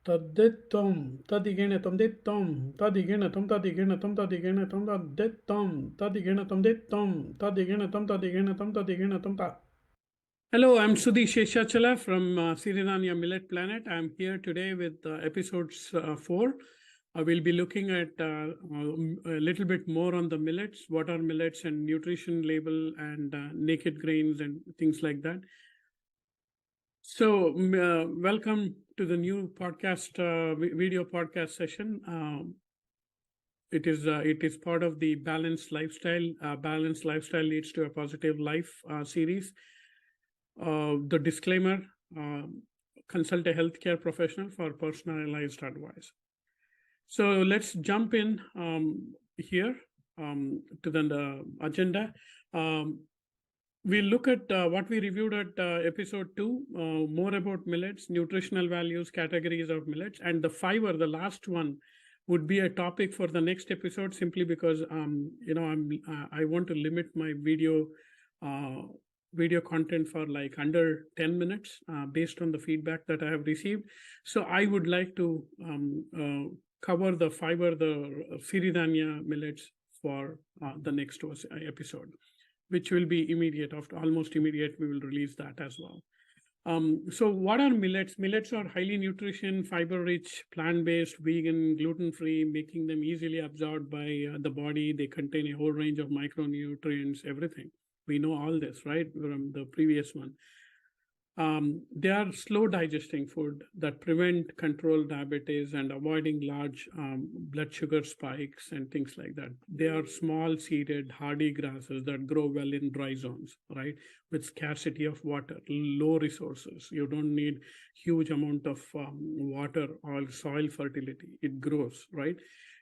Tadittum, tadiginatum dittum, tadiginatum, tadiginatum, tadiginatum, tadittum, tadiginatum dittum, tadiginatum, ta. Hello, I'm Sudhi Seshachala from Siridhanya Millet Planet. I'm here today with episodes 4. I will be looking at a little bit more on the millets, what are millets and nutrition label and naked grains and things like that. So, welcome to the new podcast, video podcast session. It is part of the balanced lifestyle. Balanced lifestyle leads to a positive life series. The disclaimer: consult a healthcare professional for personalized advice. So let's jump in here to the agenda. We'll look at what we reviewed at episode 2, more about millets, nutritional values, categories of millets, and the fiber, the last one, would be a topic for the next episode, simply because I want to limit my video content for like under 10 minutes based on the feedback that I have received. So I would like to cover the fiber, the Siridhanya millets for the next episode, which will be immediate. After almost immediate, we will release that as well. So what are millets? Millets are highly nutrition, fiber-rich, plant-based, vegan, gluten-free, making them easily absorbed by the body. They contain a whole range of micronutrients, everything. We know all this, right, from the previous one. They are slow digesting food that prevent control diabetes and avoiding large blood sugar spikes and things like that. They are small seeded hardy grasses that grow well in dry zones, right, with scarcity of water, low resources. You don't need huge amount of water or soil fertility. It grows, right?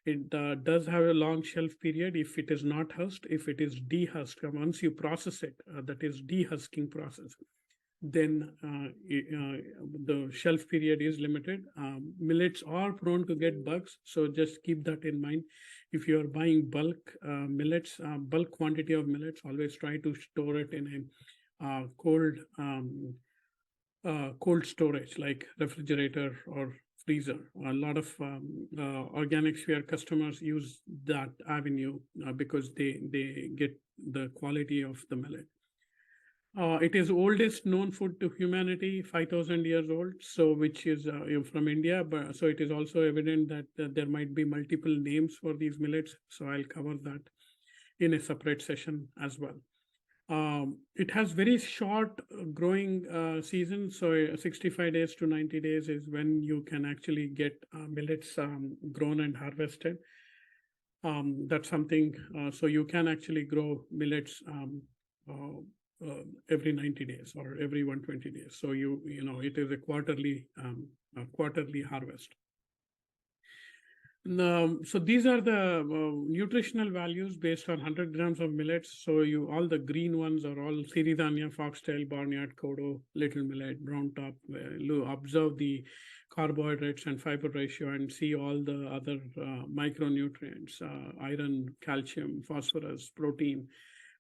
It does have a long shelf period if it is not husked. If it is dehusked, once you process it, that is dehusking process, then the shelf period is limited. Millets are prone to get bugs, so just keep that in mind. If you are buying bulk millets, bulk quantity of millets, always try to store it in a cold storage like refrigerator or freezer. A lot of organic sphere customers use that avenue because they get the quality of the millet. It is oldest known food to humanity, 5,000 years old. So, which is from India, but so it is also evident that there might be multiple names for these millets. So I'll cover that in a separate session as well. It has very short growing season. So 65 days to 90 days is when you can actually get millets grown and harvested. That's something, so you can actually grow millets every 90 days or every 120 days. So it is a quarterly harvest. So these are the nutritional values based on 100 grams of millets. So all the green ones are all Siridhanya, foxtail, barnyard, kodo, little millet, brown top. Observe the carbohydrates and fiber ratio and see all the other micronutrients, iron, calcium, phosphorus, protein.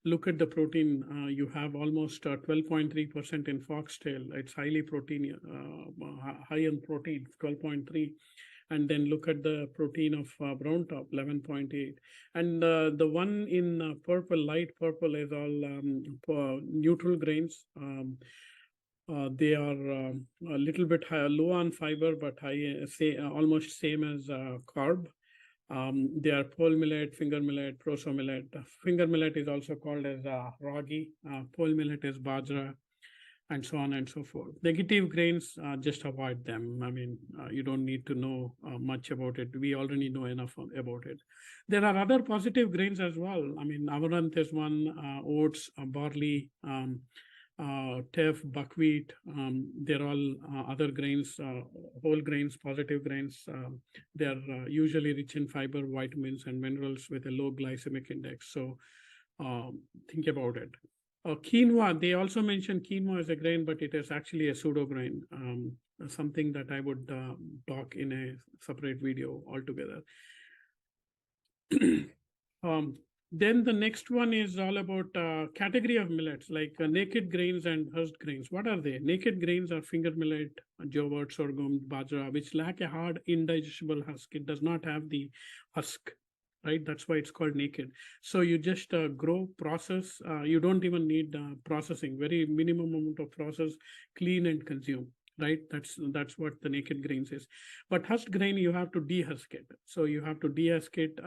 Look at the protein. You have almost 12.3% in foxtail. It's highly protein, high in protein, 12.3. And then look at the protein of brown top, 11.8. And the one in purple, light purple, is all neutral grains. They are a little bit low on fiber, but almost same as carb. They are pole millet, finger millet, proso millet. Finger millet is also called as ragi. Pole millet is bajra, and so on and so forth. Negative grains, just avoid them. I mean, you don't need to know much about it. We already know enough about it. There are other positive grains as well. I mean, amaranth is one, oats, barley, teff, buckwheat. They're all other grains, whole grains, positive grains. They're usually rich in fiber, vitamins, and minerals with a low glycemic index. So think about it. Quinoa, they also mention quinoa as a grain, but it is actually a pseudo grain, something that I would talk in a separate video altogether. Then the next one is all about category of millets, like naked grains and husked grains. What are they? Naked grains are finger millet, jowar, sorghum, bajra, which lack a hard, indigestible husk. It does not have the husk, right? That's why it's called naked. So you just grow, process. You don't even need processing. Very minimum amount of process, clean and consume. Right, that's what the naked grains is. But husked grain, you have to dehusk it. So you have to dehusk it.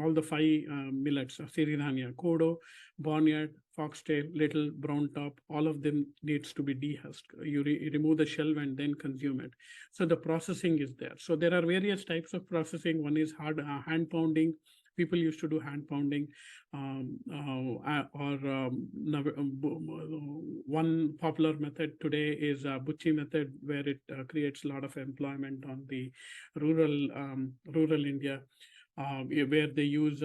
All the five millets, Siridhanya, Kodo, Barnyard, Foxtail, Little, Brown Top, all of them needs to be dehusked. You remove the shell and then consume it. So the processing is there. So there are various types of processing. One is hard hand pounding. People used to do hand pounding, one popular method today is Bucci method, where it creates a lot of employment on the rural India, where they use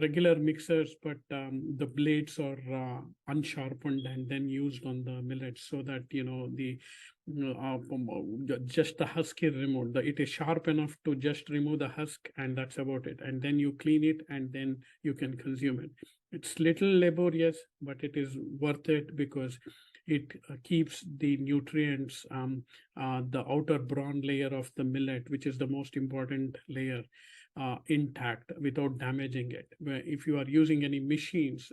regular mixers, but the blades are unsharpened and then used on the millets, so that the just the husk is removed. It is sharp enough to just remove the husk, and that's about it. And then you clean it, and then you can consume it. It's little laborious, but it is worth it because it keeps the nutrients, the outer brown layer of the millet, which is the most important layer, intact without damaging it. If you are using any machines,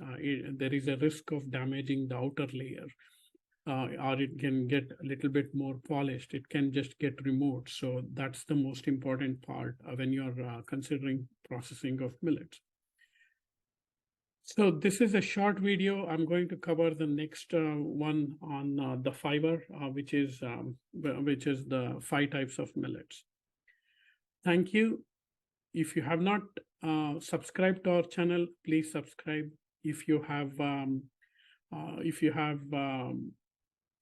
there is a risk of damaging the outer layer. Or it can get a little bit more polished. It can just get removed. So that's the most important part when you're considering processing of millets. So this is a short video. I'm going to cover the next one on the fiber, which is the 5 types of millets. Thank you. If you have not subscribed to our channel, please subscribe. If you have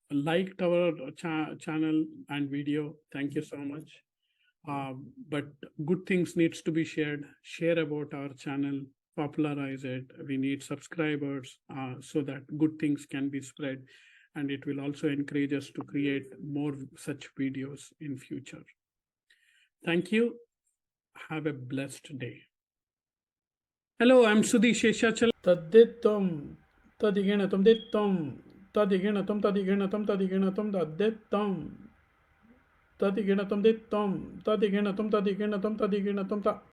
liked our channel and video, thank you so much. But good things needs to be shared. Share about our channel, popularize it. We need subscribers so that good things can be spread, and it will also encourage us to create more such videos in future. Thank you. Have a blessed day. Hello, I'm Sudhi Seshachala. Tadditam, tadiginatam dittam, tadiginatam tadiginatam tadiginatam taddittam, tadiginatam dittam, tadiginatam tadiginatam tadiginatam ta.